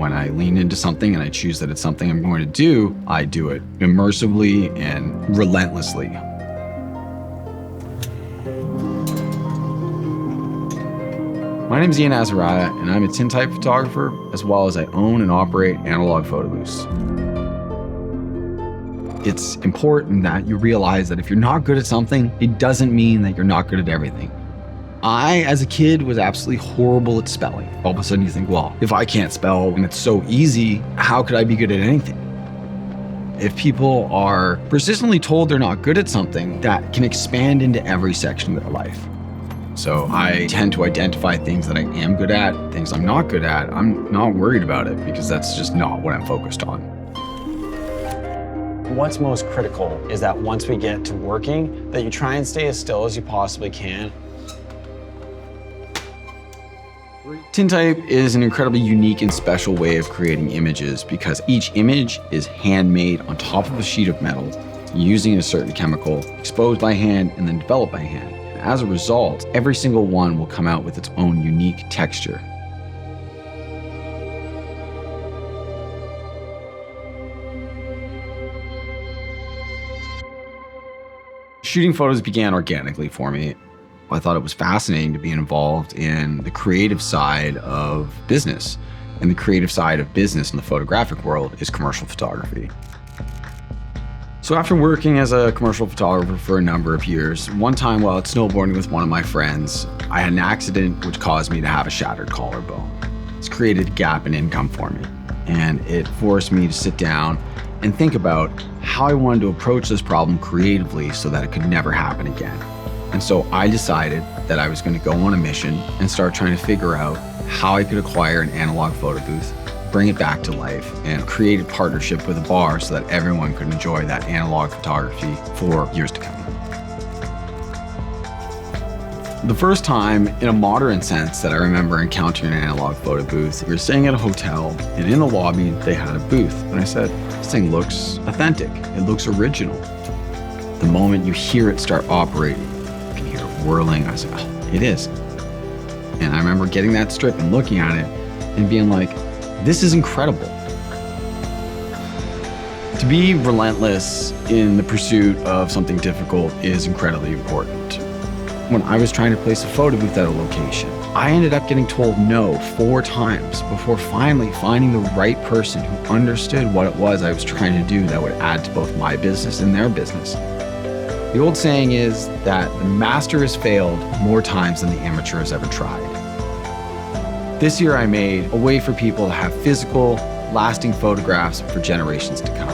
When I lean into something and I choose that it's something I'm going to do, I do it immersively and relentlessly. My name is Ian Azariah, and I'm a tintype photographer, as well as I own and operate analog photo booths. It's important that you realize that if you're not good at something, it doesn't mean that you're not good at everything. I, as a kid, was absolutely horrible at spelling. All of a sudden you think, well, if I can't spell and it's so easy, how could I be good at anything? If people are persistently told they're not good at something, that can expand into every section of their life. So I tend to identify things that I am good at, things I'm not good at. I'm not worried about it because that's just not what I'm focused on. What's most critical is that once we get to working, that you try and stay as still as you possibly can. Tintype is an incredibly unique and special way of creating images because each image is handmade on top of a sheet of metal using a certain chemical, exposed by hand and then developed by hand. And as a result, every single one will come out with its own unique texture. Shooting photos began organically for me. I thought it was fascinating to be involved in the creative side of business. And the creative side of business in the photographic world is commercial photography. So after working as a commercial photographer for a number of years, one time while out snowboarding with one of my friends, I had an accident which caused me to have a shattered collarbone. It's created a gap in income for me. And it forced me to sit down and think about how I wanted to approach this problem creatively so that it could never happen again. And so I decided that I was going to go on a mission and start trying to figure out how I could acquire an analog photo booth, bring it back to life, and create a partnership with a bar so that everyone could enjoy that analog photography for years to come. The first time, in a modern sense, that I remember encountering an analog photo booth, we were staying at a hotel, and in the lobby, they had a booth. And I said, this thing looks authentic. It looks original. The moment you hear it start operating, whirling, I was like, oh, it is. And I remember getting that strip and looking at it and being like, this is incredible. To be relentless in the pursuit of something difficult is incredibly important. When I was trying to place a photo booth at a location, I ended up getting told no 4 times before finally finding the right person who understood what it was I was trying to do that would add to both my business and their business. The old saying is that the master has failed more times than the amateur has ever tried. This year I made a way for people to have physical, lasting photographs for generations to come.